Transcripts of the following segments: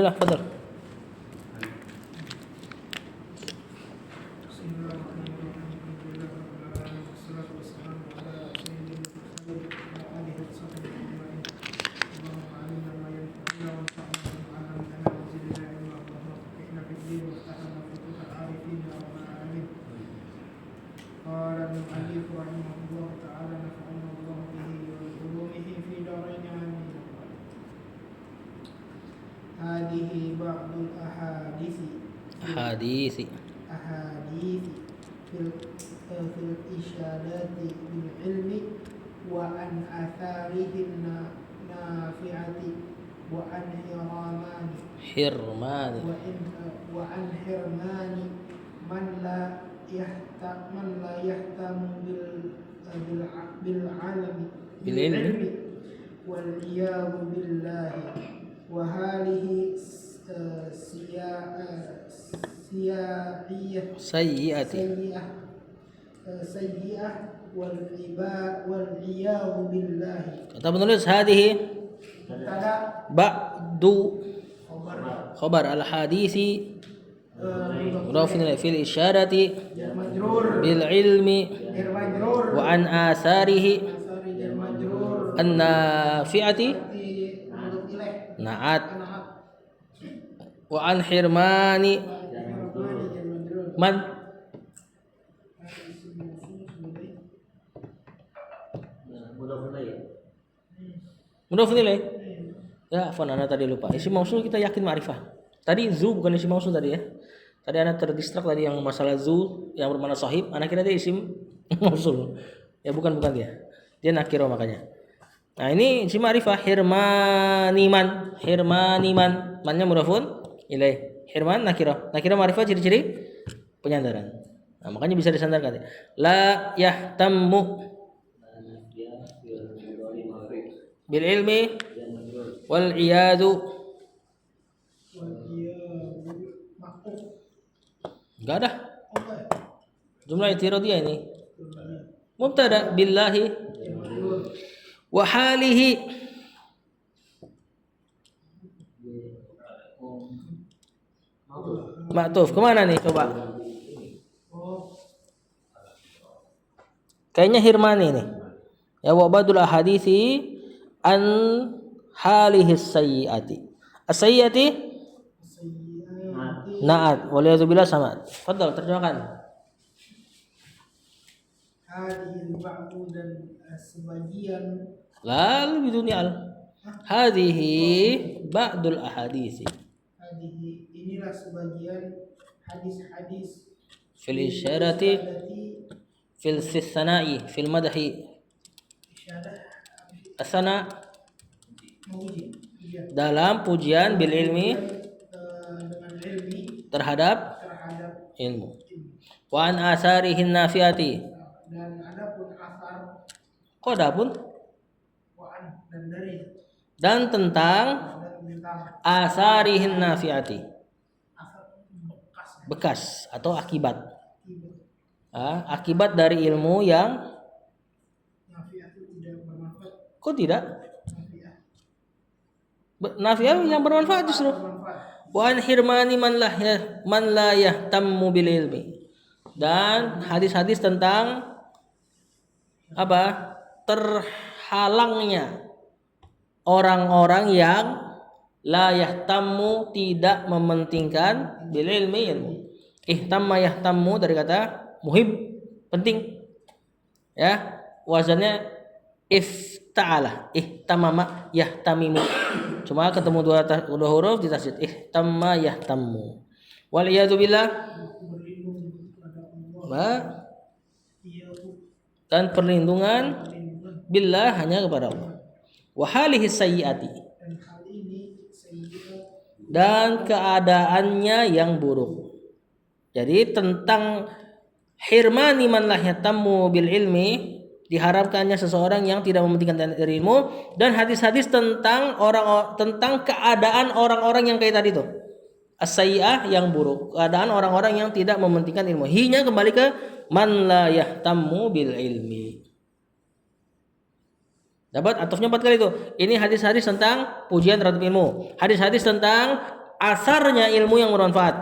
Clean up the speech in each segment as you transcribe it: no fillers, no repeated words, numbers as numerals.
Lah, betul. هذه بعض الأحاديث Hadisi. في الإشارات بالعلم وعن آثاره النافعة وعن Hirman. وعن حرمان من لا يهتم بالعلم والعياذ بالله وهذه Sayyiati. سيئة والعياذ بالله. Kata penulis hadhihi Mubtada ba'du khabar khabar al hadisi mudhafun fil isyarati jar majrur bil ilmi jar majrur wa an asarihi asari jar majrur an nafi'ati mudhof ilaih na'at wa an hirmani jar majrur man mudhafun ilaih. Ya, afwan ana tadi lupa. Isim mausul kita yakin ma'rifah. Tadi zu bukan isim mausul tadi ya. Tadi ana terdistrak tadi yang masalah zu yang bermakna sahib, ana kira dia isim mausul. Ya bukan dia. Dia nakiro makanya. Nah, ini isim ma'rifah hirmaniman. Hirmaniman. Mannya mudhafun ilaih. Hirman nakiro. Nakiro ma'rifah ciri-ciri penyandaran. Nah, makanya bisa disandarkan. La yahtammu bil ilmi wal iyadu enggak ada jumlah i'tiradiyah ini mubtada billahi wa halihi ma'tuf kemana nih coba kayaknya hirmani nih ya wa badul ahadisi an halihi sayyiati as-sayyiati na'at waliyadzubillah sama. Fadhal terjemahkan. hadhihi ba'du dan sebagian Lalu biduni al. Hadhihi ba'dul ahadisi. hadhihi inilah sebagian hadis-hadis Fil isyarati fil sana'i fil madhi isyarat asana memuji iya dalam pujian bil ilmi dengan ilmi terhadap terhadap ilmu. Wa an asarihin nafiati. dan adapun asar Kok adapun waan dan dari dan tentang dan tentang asarihin nafiati. asar bekas Bekas atau akibat. Akibat dari ilmu yang nafiah itu tidak bermanfaat kok tidak? nafiah Nafiah yang bermanfaat justru. bermanfaat Wa an hirmani man la yahtammu bil ilmi. Dan hadis-hadis tentang apa? Terhalangnya orang-orang yang la yahtammu tidak mementingkan bil ilmu. Ihtamma yahtammu dari kata muhib, penting. Ya, wazannya ifta'ala, ihtamama yahtamimu. Cuma ketemu dua huruf ditasydid ihtamma yahtammu. Wal iyadu billah berlindung kepada Allah dan perlindungan billah hanya kepada Allah. Wa halihi sayyiati dan hal ini sayyi'ah dan keadaannya yang buruk. Jadi tentang hirmani man la yahtammu bil ilmi diharapkannya seseorang yang tidak mementingkan dari ilmu dan hadis-hadis tentang tentang keadaan orang-orang yang kayak tadi tuh as-sayyi'ah yang buruk, keadaan orang-orang yang tidak mementingkan ilmu. Hinya kembali ke man la yahtammu bil ilmi. Dapat atofnya 4 kali itu. Ini hadis-hadis tentang pujian terhadap ilmu. Hadis-hadis tentang asarnya ilmu yang bermanfaat,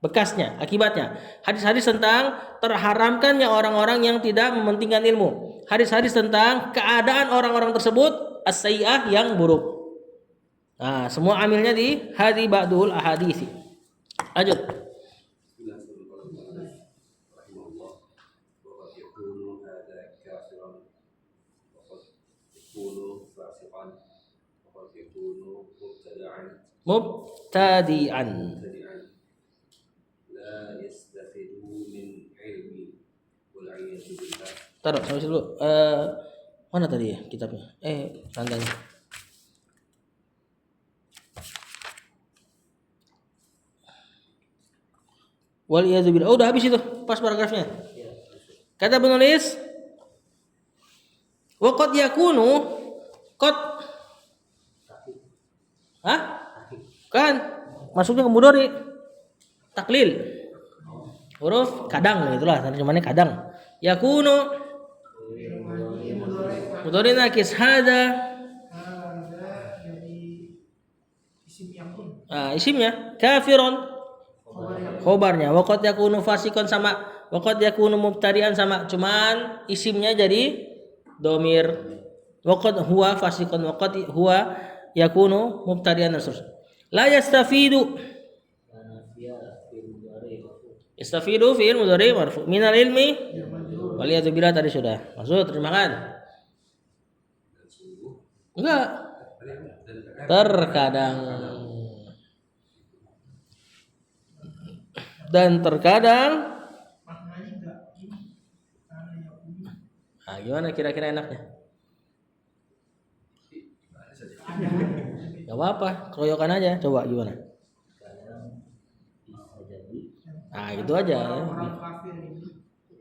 bekasnya, akibatnya. Hadis-hadis tentang terharamkannya orang-orang yang tidak mementingkan ilmu. Hadis-hadis tentang keadaan orang-orang tersebut as-sayyi'ah yang buruk. Nah, semua amilnya di hadis ba'dul ahadits. Lanjut. Mubtadi'an. Taruh sampai dulu. Mana tadi ya kitabnya? Tandanya. Waliyadzubillah. Oh, udah habis itu. Pas paragrafnya. Kata penulis, wa qad yakunu qad. Hah? Kan masuknya ke mudhari. Taklil. Huruf kadang itulah terjemahannya kadang. Yakunu mudhari nakis hada. Dari isim yakun. Isimnya kafirun. Khobarnya waqad yakunu fasikon sama waqad yakunu mubtadi'an sama, cuman isimnya jadi domir. Waqad huwa fasikon waqad huwa yakunu mubtadi'an terus. La yastafidu. Yastafidu fi'il mudhari marfu minal ilmi waliyadzubillah tadi sudah. Maksud terjemahkan. Enggak. Terkadang. Dan terkadang Maknanya enggak ini karena yakun. Gimana kira-kira enaknya? Gak apa-apa, keroyokan aja. Coba gimana? Gitu aja. Orang kafir ini.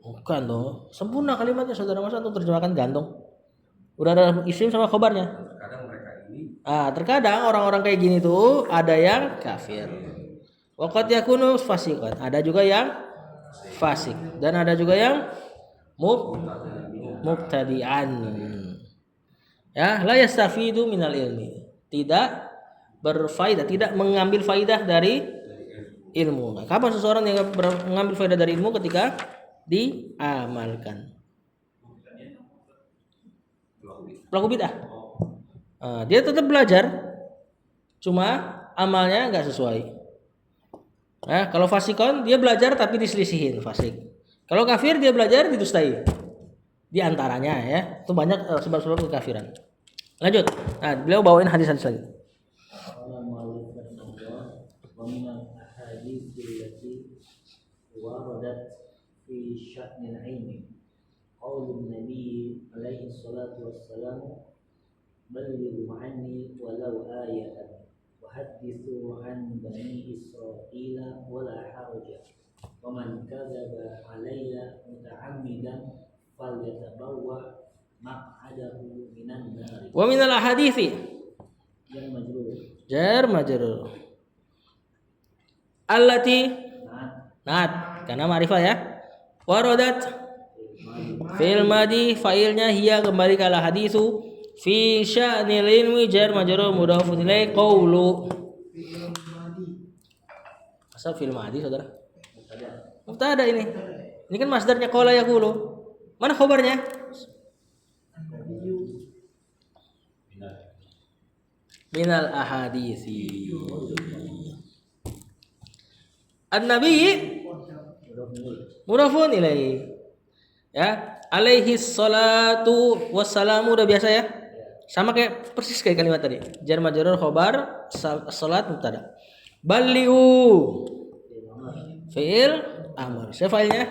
Bukan dong. Sempurna kalimatnya saudara, masa untuk terjemahkan gantung. Udah ada isim sama khobarnya. Terkadang orang-orang kayak gini tuh ada yang kafir. Waqad yakunu fasiqan. Ada juga yang fasik dan ada juga yang mubtadi'an. Ya, la yastafidu minal ilmi. Tidak berfaedah, tidak mengambil faidah dari ilmu. Nah, kapan seseorang yang mengambil faidah dari ilmu? Ketika diamalkan. Pelaku bid'ah. Dia tetap belajar, cuma amalnya nggak sesuai. Kalau fasikon dia belajar tapi diselisihin, fasik. Kalau kafir dia belajar didustai. Di antaranya ya, itu banyak sebab-sebab kekafiran. Lanjut. Nah, beliau bawain hadis-hadis lagi. Qaulun Nabi alaihi salatu wassalam balighu anni walau ayatan wa hadithu an bani Israila wala haraja wa man kadzaba alayya muta'ammidan falyatabawwa maq'adahu minan nar. Wa minal ahadithi jar majrur allati nat karena ma'rifah ya. Waradat fil madi fa'ilnya hiya kembali ke haditsu fi sya'nil ilmi jar majrur mudhafun ilaih qaulu. Asal fil madi saudara. Mubtada ini. Ini kan masdarnya qala yaqulu. Mana khabarnya? Minal ahaditsi. An-nabi mudhafun ilaih. Ya, alaihi salatu wassalamu udah biasa ya. Sama kayak persis kayak kalimat tadi. Jar majrur khabar salat mubtada. Ballighu fi'il amr. Siapa failnya?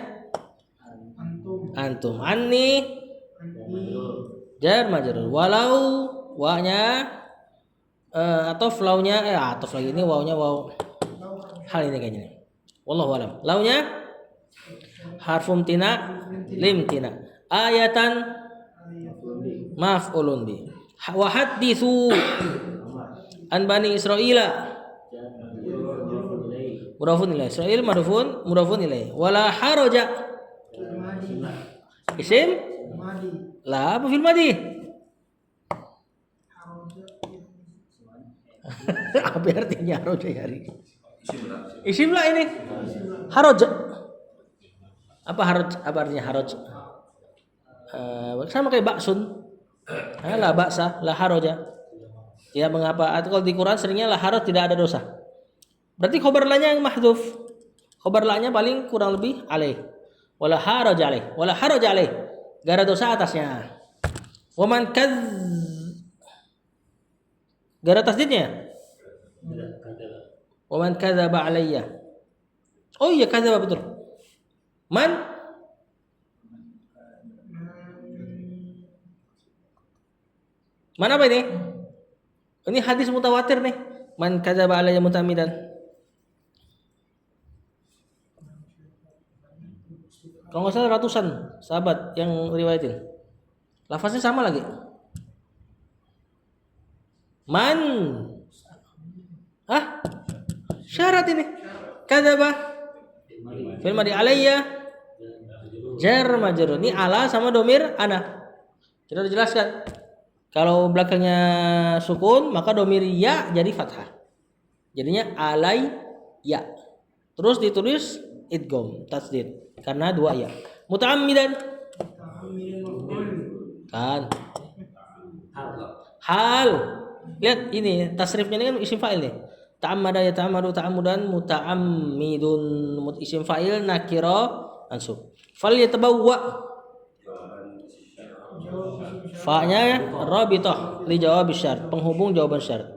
Antum. Anni jar majrur. Walau wa-nya atau launya atof lagi ini wawnya waw. Hal ini kayaknya. Wallahu alam. Launya harfum tina limtina ayatan maf'ulun bi wa haditsu an bani Israila mudhafun ilaih. Israil mudhafun ilaih. Wala haraja isim la apa fil madi Apa artinya haroja ya hari? Isim lah ini. Haroj. Apa haroj? Apa artinya haroj? Sama kayak baksun. La baksa, la haroja. Tidak mengapa. Atau kalau di Quran seringnya la haroj tidak ada dosa. Berarti khobar la-nya yang mahdhuf. Khobar la-nya paling kurang lebih alaih. Wala haraj alaih. Wala haraj alaih. Gak ada dosa atasnya. Waman kadz. Gak ada tasdidnya. Waman kadzaba alayya. Oh iya kadzaba betul. Man mana apa ini? Ini hadis mutawatir nih. Man kadzaba alayya mutamidan. Kalau nggak salah ratusan sahabat yang riwayatin. Lafaznya sama lagi. Man. Syarat ini. Kadzaba. Fil madi alayya. Jar majrur. Ini ala sama domir ana. Kita udah jelaskan. Kalau belakangnya sukun, maka domir ya jadi fathah. Jadinya alay ya. Terus ditulis idgham tasdid karena dua ya. Muta'ammidan kan. Hal. Lihat ini tasrifnya ini kan isim fa'il nih. Ta'ammada ya ta'ammadu ta'ammudan muta'ammidun isim fa'il nakira mansub. Fal yatabawwa fa-nya rabithah li jawab syarat, penghubung jawaban syarat.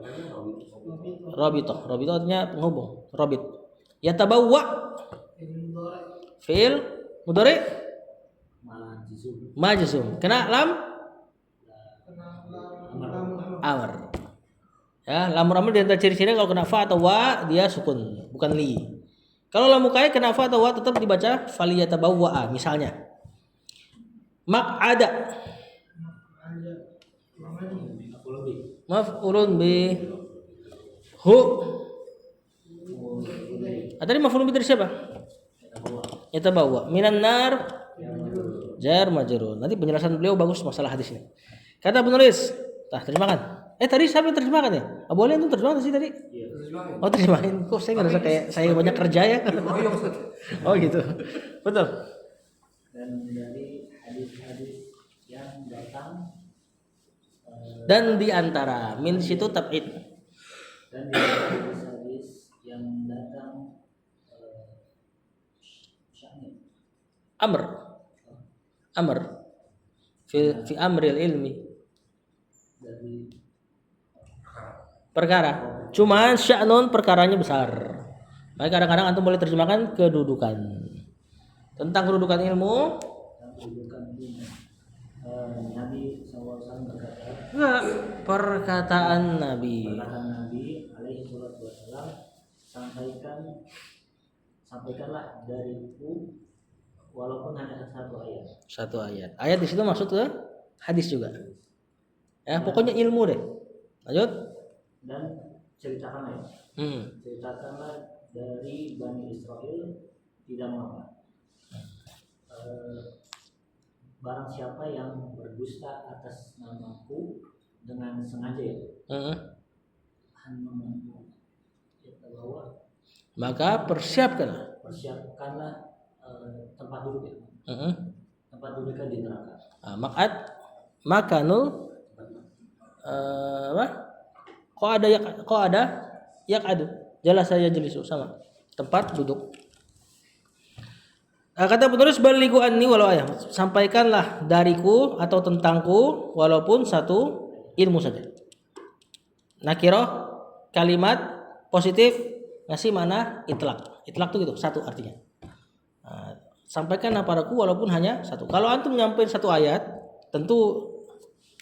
Rabithah artinya penghubung, rabit. Yatabawwa fi'il mudhari majzum. Kena lam amr. Ya, lam amr di antara ciri-ciri kalau kena fa atau wa dia sukun, bukan li. Kalau lam mukai kena fa atau wa tetap dibaca falyatabawwa misalnya. Maq'ada maf'ulun bi hu. Tadi maf'ulun bi dari siapa? Yatabawwa. Minan nar jar majrur. Nanti penjelasan beliau bagus masalah hadis ini. Kata penulis, terjemahkan. Tadi siapa yang terjemahkan ya? Abu Ali itu terjemahkan sih tadi? Oh, terjemahin. Kok saya ngerasa kayak saya banyak kerja ya? Oh gitu. Betul. Dan dari hadis-hadis yang datang dan di antara min situ tab'id. Dan di hadis yang datang amr fi amril ilmi dari perkara. Cuman sya'nun perkaranya besar. Maka kadang-kadang antum boleh terjemahkan kedudukan. Tentang kedudukan ilmu. Nabi SAW berkata. Enggak, perkataan Nabi. Perkataan Nabi alaihi salatu wasallam, sampaikanlah dariku walaupun hanya satu ayat. Satu ayat. Ayat di situ maksud ke hadis juga. Ya, pokoknya ilmu deh. Lanjut. Dan ceritakanlah. Ceritakanlah dari Bani Israel tidak mengapa. Barang siapa yang berdusta atas namaku dengan sengaja ya. Maka persiapkanlah tempat duduk ya. Tempat duduknya di neraka. Makanul kok ada adu. Jelas saya jelisu sama tempat duduk. Kata penulis balighu anni walau ayat. Sampaikanlah dariku atau tentangku walaupun satu ilmu saja. Nakirah kalimat positif ngasih mana itlaq. Itlaq itu gitu, satu artinya. Sampaikanlah padaku walaupun hanya satu. Kalau antum nyampein satu ayat, tentu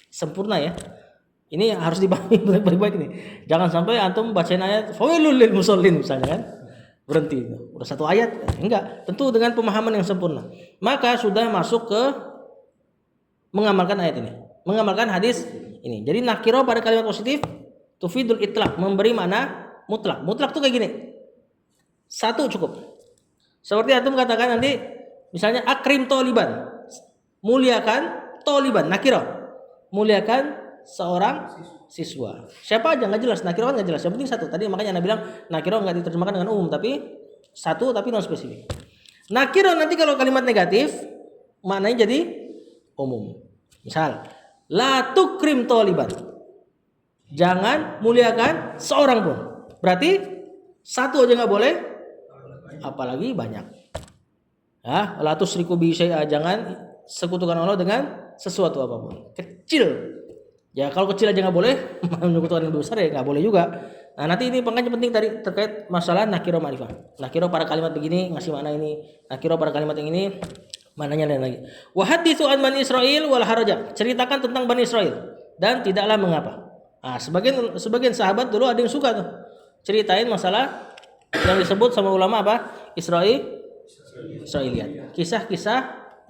sempurna ya. Ini harus dipahami baik-baik nih. Jangan sampai antum bacain ayat fawailul lil musallin misalnya kan. Berhenti itu. Udah satu ayat. Enggak, tentu dengan pemahaman yang sempurna. Maka sudah masuk ke mengamalkan ayat ini. Mengamalkan hadis ini. Jadi nakiro pada kalimat positif tufidul itlaq, memberi makna mutlak. Mutlak tuh kayak gini. Satu cukup. Seperti antum katakan nanti misalnya akrim toliban. Muliakan toliban, nakiro. Muliakan seorang siswa. Siapa aja nggak jelas. Nakiro kan nggak jelas. Yang penting satu. Tadi makanya Anda bilang nakiro nggak diterjemahkan dengan umum, tapi satu tapi non spesifik. Nakiro nanti kalau kalimat negatif maknanya jadi umum. Misal, la tukrim toliban. Jangan muliakan seorang pun. Berarti satu aja nggak boleh, apalagi banyak. Ya, la tusriku bi syai'a, jangan sekutukan Allah dengan sesuatu apapun. Kecil. Ya kalau kecil aja nggak boleh, menyekutukan yang besar ya nggak boleh juga. Nah nanti ini makanya penting tadi terkait masalah nakiro ma'rifah. Nakiro pada kalimat begini ngasih makna ini. Nakiro pada kalimat yang ini maknanya lain lagi. Wa haditsu an Bani Israil wal haraja. Ceritakan tentang Bani Israil dan tidaklah mengapa. Nah, sebagian sahabat dulu ada yang suka tuh ceritain masalah yang disebut sama ulama apa? Israiliyat. Kisah-kisah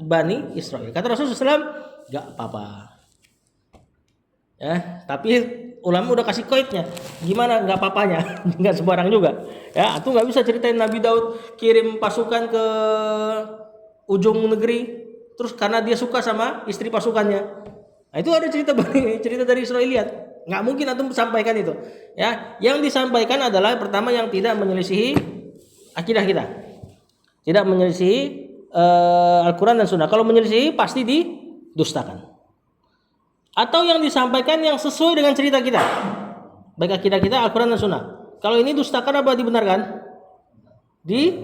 Bani Israil. Kata Rasulullah SAW, gak apa-apa. Ya, tapi ulama udah kasih koidnya. Gimana nggak papanya? Nggak sembarang juga. Ya, itu nggak bisa ceritain Nabi Daud kirim pasukan ke ujung negeri, terus karena dia suka sama istri pasukannya. Nah, itu ada cerita dari Israiliyat. Nggak mungkin antum sampaikan itu. Ya, yang disampaikan adalah pertama yang tidak menyelisihi akidah kita, tidak menyelisihi Al-Quran dan Sunnah. Kalau menyelisihi pasti didustakan. Atau yang disampaikan yang sesuai dengan cerita kita, baik akidah kita, Al-Quran dan Sunnah. Kalau ini dustakan apa dibenarkan? Di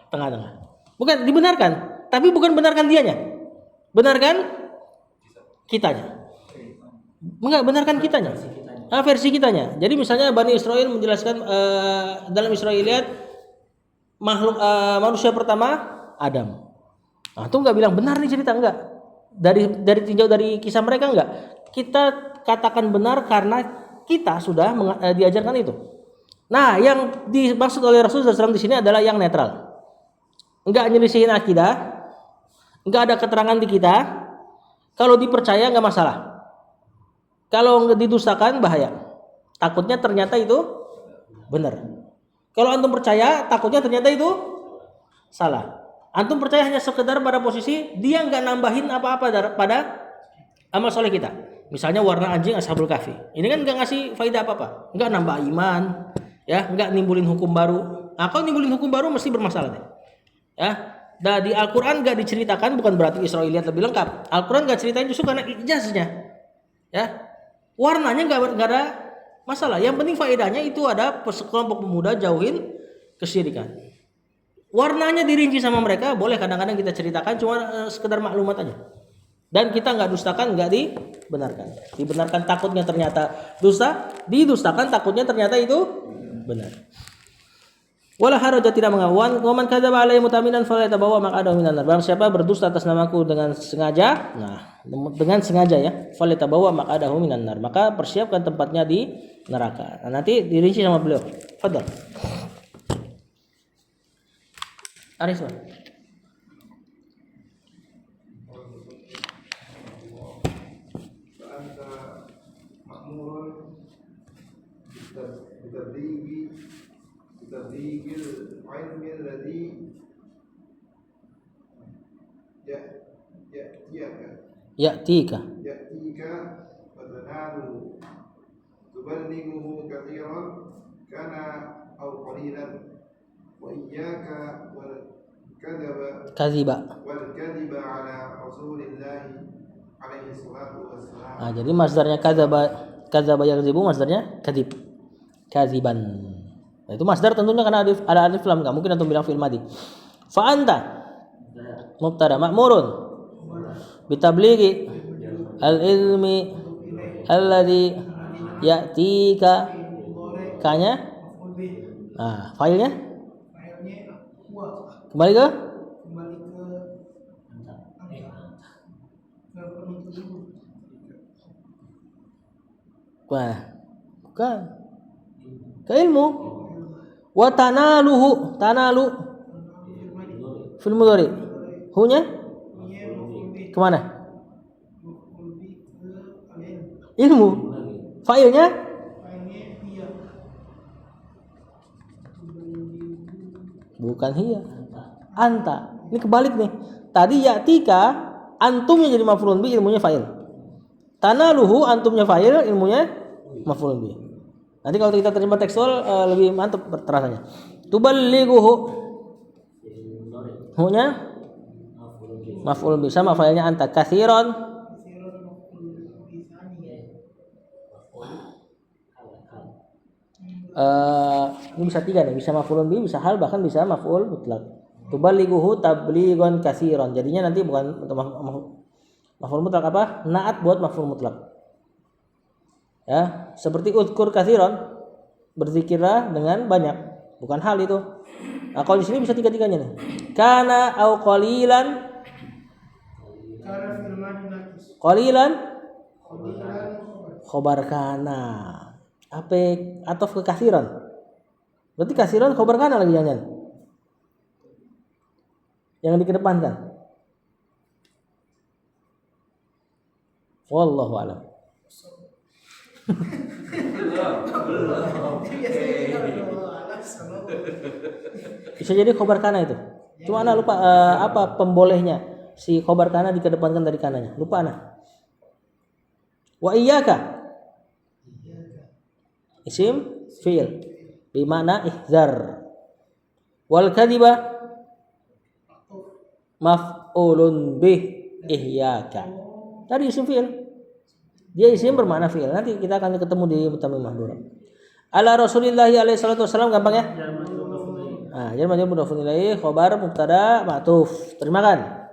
tengah-tengah. Bukan dibenarkan, tapi bukan benarkan dianya. Benarkan kitanya. Enggak, benarkan kitanya. Versi kitanya. Jadi misalnya Bani Israil menjelaskan dalam Israiliyat makhluk manusia pertama Adam. Nah, itu enggak bilang benar nih cerita, enggak. Dari tinjau dari kisah mereka enggak. Kita katakan benar karena kita sudah diajarkan itu. Nah, yang dimaksud oleh Rasulullah SAW di sini adalah yang netral. Enggak nyelisihin akidah, enggak ada keterangan di kita. Kalau dipercaya enggak masalah. Kalau didustakan bahaya. Takutnya ternyata itu benar. Kalau antum percaya, takutnya ternyata itu salah. Antum percaya hanya sekedar pada posisi dia nggak nambahin apa-apa pada amal soleh kita. Misalnya warna anjing Ashabul Kahfi. Ini kan nggak ngasih faidah apa-apa, nggak nambah iman, ya, nggak nimbulin hukum baru. Nah, kalau nimbulin hukum baru mesti bermasalah deh. Ya, di Al-Quran nggak diceritakan, bukan berarti Israiliyat lebih lengkap. Al-Quran nggak ceritain justru karena ijaznya. Ya, warnanya nggak ada masalah. Yang penting faedahnya itu ada kelompok pemuda jauhin kesyirikan. Warnanya dirinci sama mereka, boleh kadang-kadang kita ceritakan, cuma sekedar maklumat aja. Dan kita nggak dustakan, nggak dibenarkan. Dibenarkan takutnya ternyata dusta, didustakan takutnya ternyata itu benar. Wala haraja, tidak mengawan. Wa man kadzaba alaihi mutaminan falyatabawa maq'adahu minan nar. Barang siapa berdusta atas namaku dengan sengaja, nah dengan sengaja ya, falyatabawa maq'adahu minan nar. Maka persiapkan tempatnya di neraka. Nah, nanti dirinci sama beliau. Fadhal. Aris, بتبليغ العلم الذي يأتيك فتنال تبلغه كثيرا كان أو قليلا وإياك والكذب على رسول الله عليه الصلاة والسلام. Nah, jadi masdarnya kadzaba yakdzibu, masdarnya kadzib. Kadziban. Nah, itu masdar tentunya karena ada alif lam, enggak mungkin antum bilang fi'il madhi. Fa anta mubtada ma'murun bitablighi al-ilmi alladhi ya'tika kanya. Nah, filenya kembali ke wah, bukan ke ilmu. Wa tanalu fil mudhari. Hunya kemana? Ilmu. Failnya bukan hiya. Anta. Ini kebalik nih. Tadi ya'tika, antumnya jadi maf'ulun bi, ilmunya fa'il. Tanaluhu antumnya fa'il, ilmunya maf'ul bih. Nanti kalau kita terjemah tekstual lebih mantap terasanya. Tuballighuhu. Hu-nya maf'ul bih sama fa'ilnya anta. Katsiran ini bisa 3 nih, bisa maf'ulun bih, bisa hal, bahkan bisa maf'ul mutlak. Tuballighuhu tablighon katsiran. Jadinya nanti bukan maf'ul mutlak apa? Naat buat maf'ul mutlak. Ya, seperti udkur katsiran, berzikirlah dengan banyak, bukan hal itu. Nah, kalau di sini bisa 3-3-nya nih. Kana au qalilan. Karena firman nakis. Qalilan Qalilan khobar kana. Apa atof ke katsiran? Berarti katsiran khobar kana lagi jangan. Yang dikedepankan. Wallahu a'lam. Bisa jadi khobar kana itu. Cuma ana lupa apa pembolehnya si khobar kana dikedepankan dari kananya. Lupa ana. Wa iyyaka. Isim fi'il bimana ihzar. Wal kadhiba maf'ulun bih iyyaka. Tadi isim fi'il. Dia isim bermakna fi'il. Nanti kita akan ketemu di mutammim mahdhur. Ala Rasulillah alaihi salatu wasallam gampang ya? Nah, jadi majrur mudhafun ilaih, khabar mubtada ma'tuf. Terjemahkan.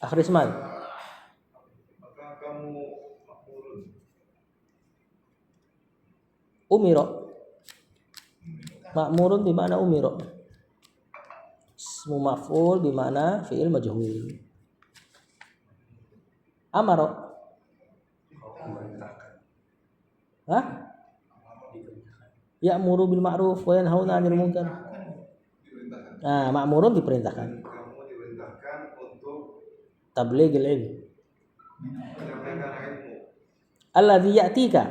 Akhir isman. Maka kamu maf'ulun. Umiro. Ma'murun di mana umiro? Ismu maf'ul di mana fi'il majhul. Amaro. Hah? Ya'muru bil ma'ruf wa yanhauna 'anil munkar. Nah, ma'murun diperintahkan. Kamu diperintahkan untuk Tablighil ilm. menyampaikan ilmu Alladzi ya'tika.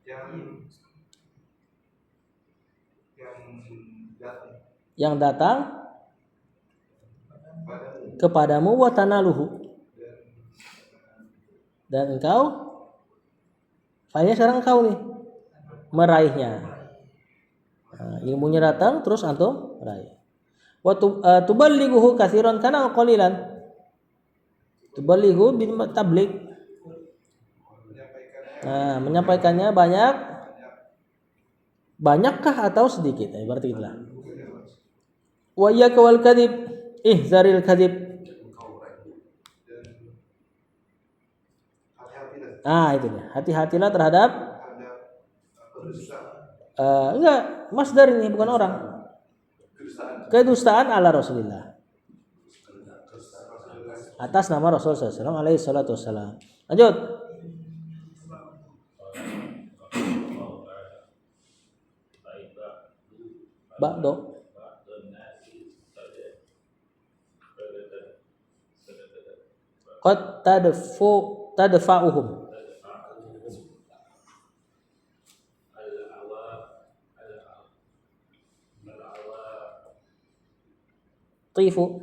yang datang Yang datang padamu kepadamu wa tanaluhu. Dan engkau failnya sekarang engkau nih meraihnya. Nah, ilmunya datang terus antum raih. Wa tuballighuhu katsiran kana qalilan. Tuballighu bil tabligh. Nah, menyampaikannya banyak. Banyakkah atau sedikit? Berarti itulah. Wa iyyaka wal kadhib, ihzaril kadhib. Nah, itu dia. Hati-hatilah terhadap enggak, masdar ini bukan orang. Kedustaan ala Rasulillah. Atas nama Rasul sallallahu alaihi wasallam. Lanjut. Ba'do. Qad tadfa'uhum. Tifu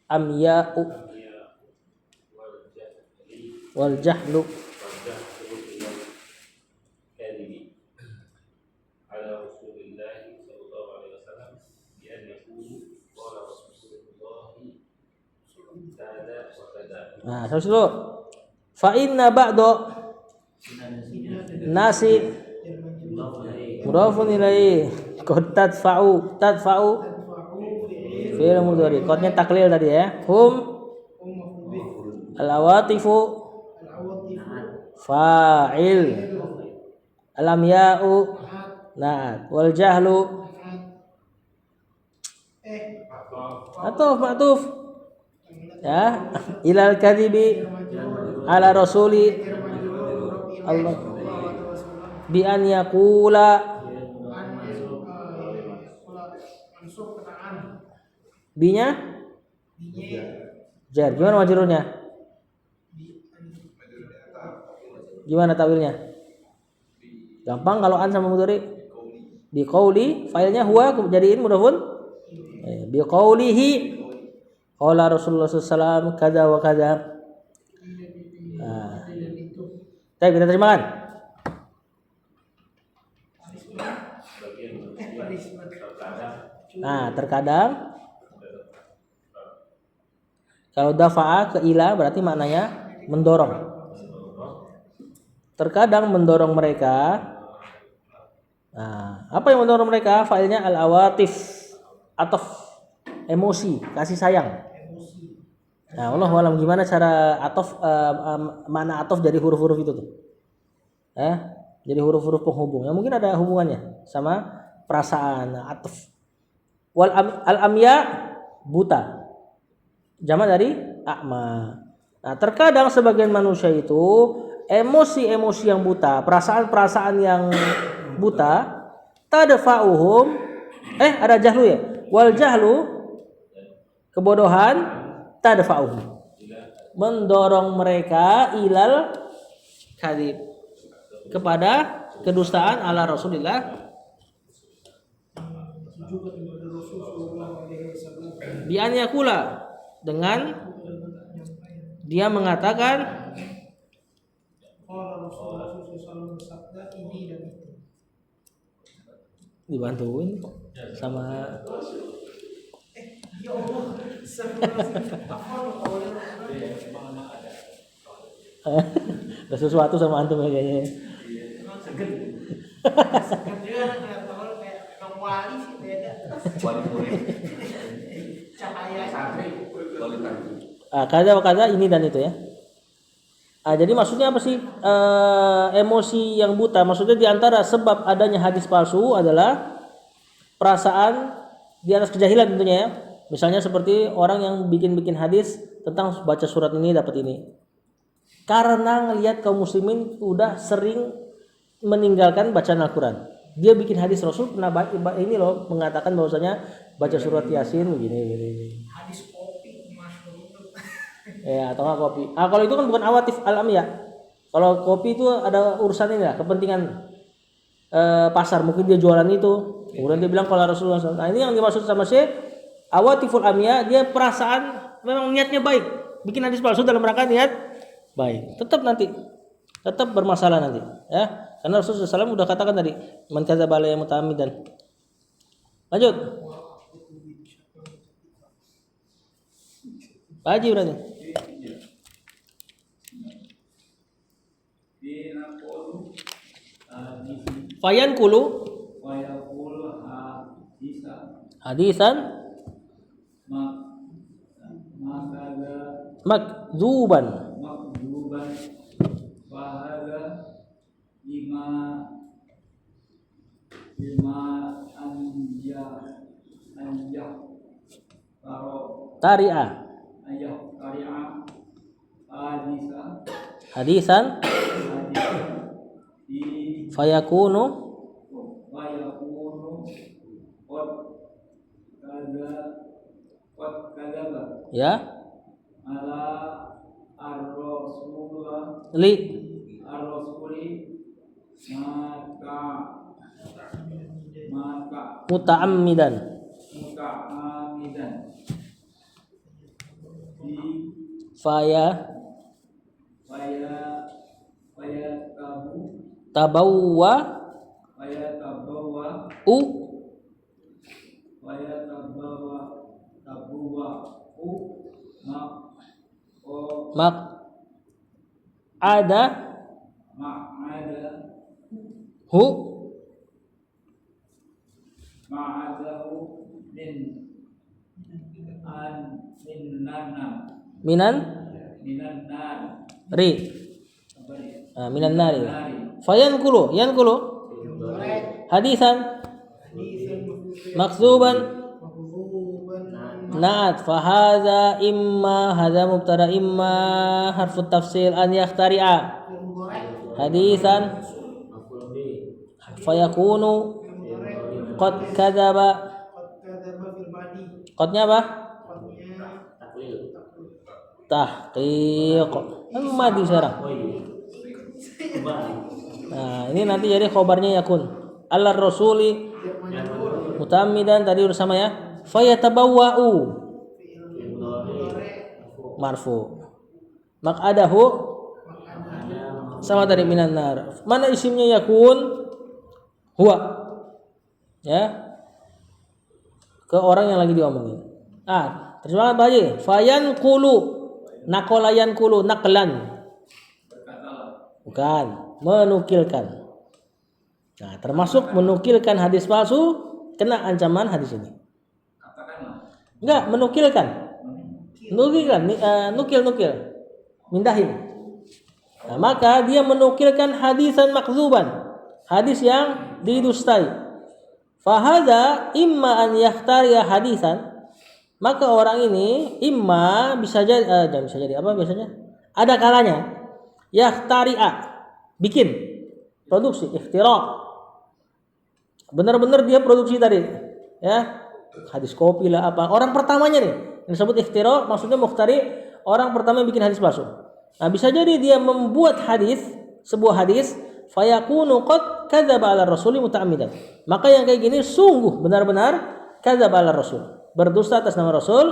amya'u wal jahlu Nah, terus dulu. Fa inna ba'do nasi mudhafun ilaih. Qad tadfa'u fi'il mudhari. Qadnya taklil tadi ya. Hum al-awatifu fa'il. Alam ya'u na'at wal jahlu ma'tuf ya ilal kadhibi ala rasuli Allah bi an yaqula binya jar. Gimana majrurnya? Gimana tawilnya? Gampang kalau an sama mudhari. Bi qauli, failnya huwa jadiin mudhafun. Bi qaulihi qala Rasulullah SAW kada wa kada. Nah, baik, kita terjemahkan. Nah, terkadang kalau dafa'a ke ila berarti maknanya mendorong. Terkadang mendorong mereka. Nah, apa yang mendorong mereka? Fa'ilnya al-awatif, atof, emosi, kasih sayang. Nah, Allah alam gimana cara atof, mana atof dari huruf-huruf itu tuh? Jadi huruf-huruf penghubung. Ya mungkin ada hubungannya sama perasaan, atof. Al-amya buta. Jamak dari a'ma. Nah, terkadang sebagian manusia itu emosi-emosi yang buta, perasaan-perasaan yang buta, tadfa'uhum, ada jahlu ya. Wal jahlu, kebodohan, tadfa'uhum, mendorong mereka ilal kadhib, kepada kedustaan ala Rasulullah. Bi an yakula, dengan dia mengatakan dibantuin sama ada sesuatu sama antum kayaknya. Kaza ini dan itu ya. Jadi maksudnya apa sih emosi yang buta? Maksudnya diantara sebab adanya hadis palsu adalah perasaan di atas kejahilan tentunya ya. Misalnya seperti orang yang bikin hadis tentang baca surat ini dapat ini. Karena ngelihat kaum muslimin udah sering meninggalkan bacaan Al-Quran. Dia bikin hadis Rasul pernah ini loh mengatakan bahwasanya baca surat Yasin begini. Hadis kopi masyhur. Ya, atau enggak kopi. Kalau itu kan bukan awatif alam ya. Kalau kopi itu ada urusan ini ya, kepentingan pasar, mungkin dia jualan itu. Kemudian dia bilang kalau Rasulullah SAW. Nah, ini yang dimaksud sama Syekh awatiful amya, dia perasaan memang niatnya baik. Bikin hadis palsu dalam rangka niat baik. Tetap bermasalah nanti, ya. Karena Rasulullah SAW udah katakan tadi, man kadzaba alayya muta'ammidan. Lanjut. Pak Haji berarti. Fayan kulu hadisan makzuban tari'ah hadisan fayakunu ya Ala ar-rasulullah li ar-rasuli maka muta'ammidan di faya tabawwa u mak ada hu minan ri minan nari fayan kulu hadisan maksuban naat fahadha imma hadha mubtada imma harfut tafsir an yahtari'a hadisan fayakunu qad kadzaba qadnya apa tahqiq kan madi sekarang. Nah ini nanti jadi khobarnya yakun Allah rasuli muta'ammidan tadi udah sama ya fayatabawwa'u marfu. Maq'adahu sama tadi minan nar. Mana isimnya yakun? Huwa. Ya. Ke orang yang lagi diomongin. Terjemahan apa aja? Fayan kulu, nakolayan kulu, naklan. Bukan, menukilkan. Nah, termasuk menukilkan hadis palsu kena ancaman hadis ini. Enggak, menukilkan. Nukil. Mindahin. Nah, maka dia menukilkan hadisan makzuban. Hadis yang didustai. Fahada imma an yahtariya hadisan. Maka orang ini bisa jadi apa biasanya? Ada kalanya yahtari'a, bikin, produksi, ikhtira. Benar-benar dia produksi tadi, ya. Hadis kopi lah apa. Orang pertamanya nih yang disebut ikhtira, maksudnya mukhtari, orang pertama yang bikin hadis palsu. Nah, bisa jadi dia membuat sebuah hadis fayakunu qad kadzaba 'ala rasuli muta'ammidan. Maka yang kayak gini sungguh benar-benar kadzaba 'ala rasul. Berdusta atas nama Rasul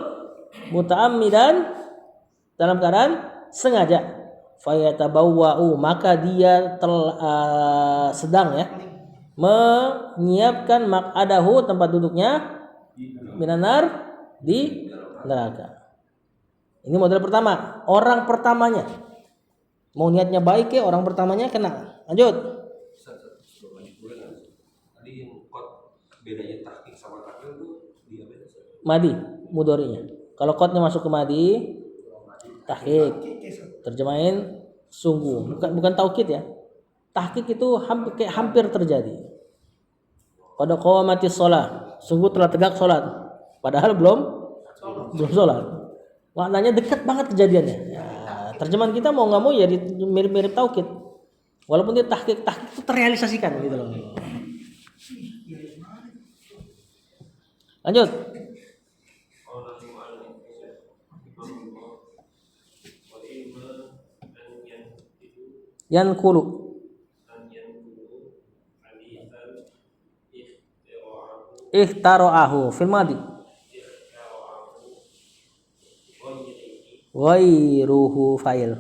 muta'ammidan, dalam keadaan sengaja. Fayatabawwa'u, maka dia sedang ya menyiapkan maq'adahu, tempat duduknya minanar, di neraka. Ini model pertama, orang pertamanya. Mau niatnya baik ya, orang pertamanya kena. Lanjut. Tadi yang kot bedanya tahqiq sama taklil itu dia beda. Madi mudhari'nya. Kalau qadnya masuk ke madi, tahqiq. Terjemahin sungguh, bukan taukid ya. Tahqiq itu hampir terjadi. Qad qamatis shalah, sungguh telah tegak salat. Padahal belum salat. Maknanya dekat banget kejadiannya. Ya, terjemahan kita mau nggak mau ya mirip-mirip taukid. Walaupun dia tahqiq itu terrealisasikan gitu loh. Lanjut. Yankulu. Ikhtara'ahu fil madi. Ghairuhu fa'il.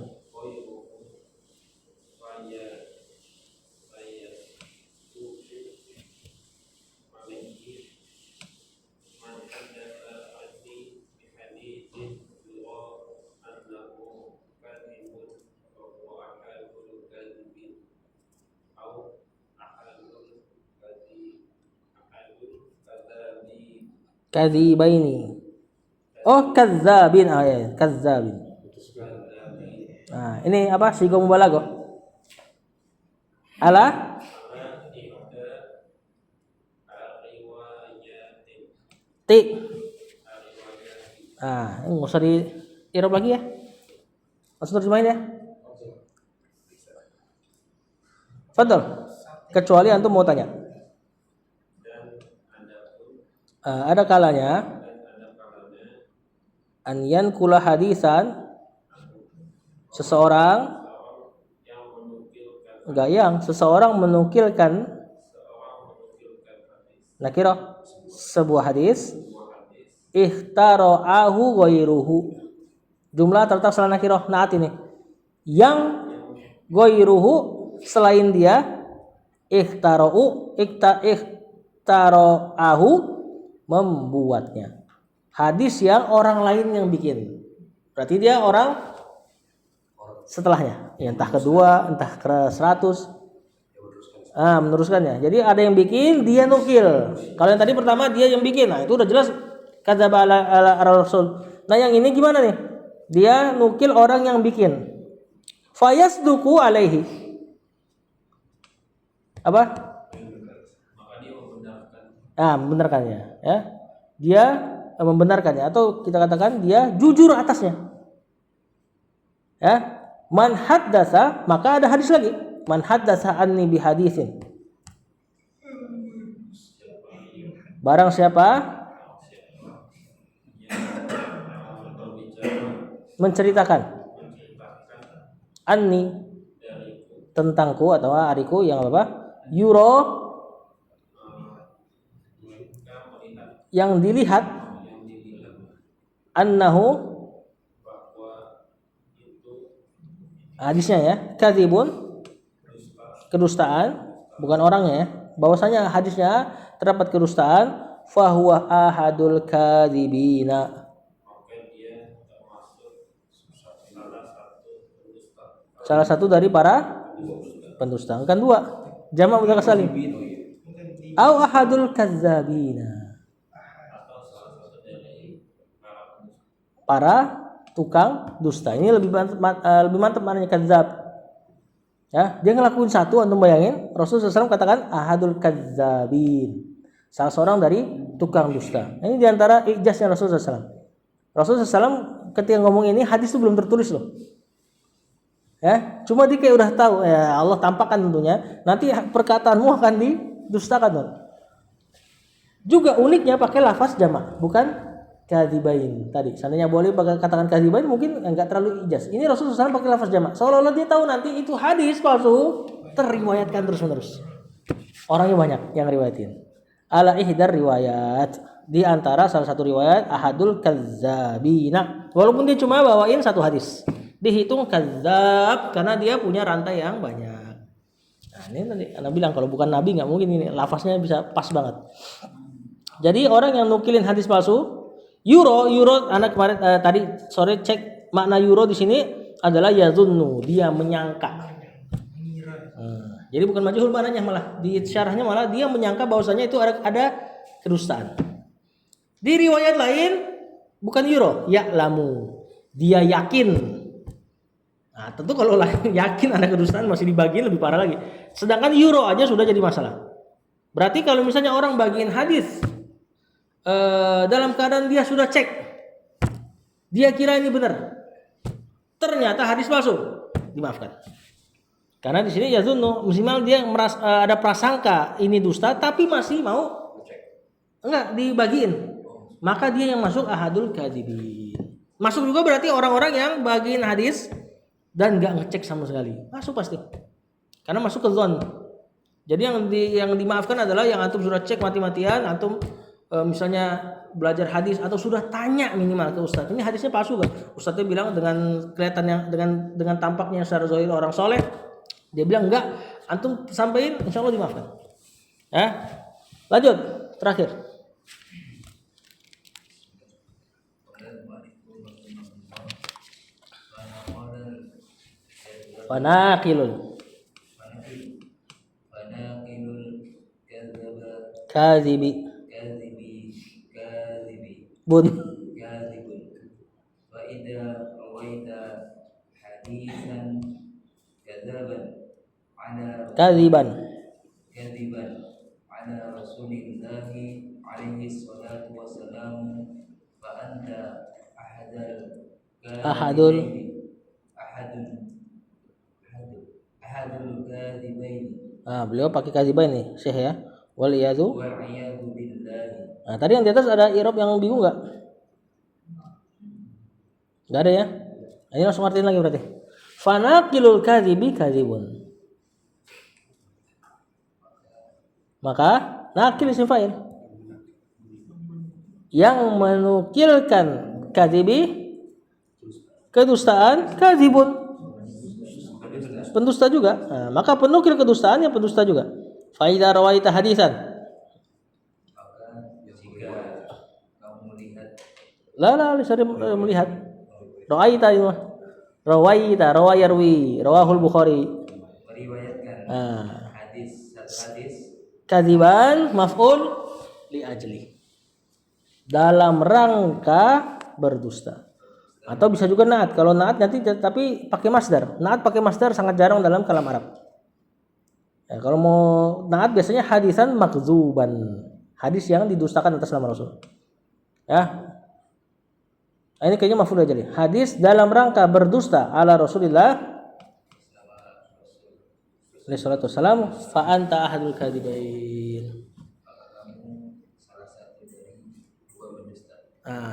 Kadzibaini. Oh, kadzabin. Ya, kadzabin. Nah, ini apa? Sigo mubalaghah. Ala ti. Ini nggak usah di i'rab lagi ya. Langsung terjemahin ya. Fadal. Kecuali antum mau tanya. Ada kalanya an yankula hadisan, seseorang menukilkan nakirah sebuah hadis ikhtara'ahu ghairuhu. Jumlah terletak setelah nakirah naat ini. Yang ghairuhu selain dia, ikhtara'ahu membuatnya. Hadis yang orang lain yang bikin. Berarti dia orang setelahnya. Ya, entah kedua, entah ke 100. Meneruskannya. Jadi ada yang bikin, dia nukil. Kalau yang tadi pertama dia yang bikin. Nah, itu udah jelas kadzaba ala rasul. Nah, yang ini gimana nih? Dia nukil orang yang bikin. Fayasduku alaihi. Apa? Membenarkannya, ya. Dia membenarkannya, atau kita katakan dia jujur atasnya. Ya. Man haddasa, maka ada hadis lagi. Man haddasa anni bi hadisin. Barang siapa menceritakan anni, tentangku atau ariku, yang apa? Yuro, yang dilihat, annahu, Hadisnya ya, kadzibun kedustaan, bukan orangnya ya. Bahwasanya hadisnya terdapat kedustaan, fahuwa ahadul kadzibina. Salah satu dari para pendusta. Kan dua. Jamak mudzakkar salim. Au ahadul kadzabina. Para tukang dusta. Ini lebih mantap maknanya kadzab. Ya, dia ngelakuin satu, antum bayangin, Rasulullah SAW katakan ahadul kadzabin. Salah seorang dari tukang dusta. Ini diantara ijaznya Rasulullah SAW. Rasulullah SAW ketika ngomong ini hadis itu belum tertulis loh. Ya, cuma dia kayak udah tahu ya, Allah tampakkan tentunya nanti perkataanmu akan didustakan loh. Juga uniknya pakai lafaz jamak, bukan kadzibain tadi. Seandainya boleh katakan kadzibain mungkin enggak terlalu ijaz. Ini Rasulullah SAW pakai lafaz jamak. Seolah-olah dia tahu nanti itu hadis palsu teriwayatkan terus-menerus. Orangnya banyak yang riwayatin. Ala ihdar riwayat, di antara salah satu riwayat ahadul kadzabina. Walaupun dia cuma bawain satu hadis, dihitung kadzab karena dia punya rantai yang banyak. Nah, ini nanti Anda bilang kalau bukan nabi nggak mungkin ini lafaznya bisa pas banget. Jadi orang yang nukilin hadis palsu, euro anak kemarin tadi sore cek makna euro di sini adalah yazunnu, dia menyangka. Jadi bukan majhul maknanya, malah di syarahnya malah dia menyangka bahwasanya itu ada kedustaan. Di riwayat lain bukan euro, ya'lamu, dia yakin. Nah, tentu kalau yakin ada kedustaan masih dibagiin lebih parah lagi. Sedangkan euro aja sudah jadi masalah. Berarti kalau misalnya orang bagiin hadis dalam keadaan dia sudah cek, dia kira ini benar, ternyata hadis palsu, dimaafkan. Karena di sini yazunnu, minimal dia ada prasangka ini dusta, tapi masih mau enggak dibagiin, maka dia yang masuk ahadul kadzibin. Masuk juga berarti orang-orang yang bagiin hadis dan enggak ngecek sama sekali, masuk pasti. Karena masuk ke zon. Jadi yang dimaafkan adalah yang antum sudah cek mati-matian, antum misalnya belajar hadis atau sudah tanya minimal ke ustaz, ini hadisnya palsu kan? Ustaznya bilang dengan kelihatan yang dengan tampaknya secara zahir orang soleh, dia bilang enggak, antum sampaikan, insya Allah dimaafkan. Ya, lanjut terakhir. Fanaqilul kadzibi bun wa idza rawaita hadisan kadziban ala rasulillahi alaihi salatu wassalam fa anta ahadul kadzibain. Beliau pakai kadzibain nih Syekh ya, wal iyadu billahi. Nah, tadi yang di atas ada i'rab yang bingung enggak? Enggak ada ya? Ini langsung artiin lagi berarti. Fanaqilul kadzibi kadzibun. Maka nakil isim fa'il. Yang menukilkan kadzibi kedustaan, kadzibun. Pendusta juga. Nah, maka penukil kedustaan yang pendusta juga. Fa idza rawaita hadisan. Saya melihat. Rawaita itu. Rawayarwi, rawahul Bukhari. Meriwayatkan hadis Kadziban maf'ul li ajli. Dalam rangka berdusta. Atau bisa juga naat. Kalau naat nanti tapi pakai masdar. Naat pakai masdar sangat jarang dalam kalam Arab. Ya, kalau mau naat biasanya hadisan makzuban. Hadis yang didustakan atas nama Rasul. Ya. Nah, ini kayaknya maf'ul aja nih. Hadis dalam rangka berdusta ala Rasulillah alaihi salatu wassalam, fa anta ahadul kadzibain.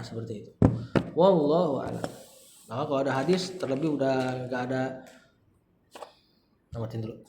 Seperti itu. Wallahu a'lam. Maka kalau ada hadis terlebih udah enggak ada, namatin dulu.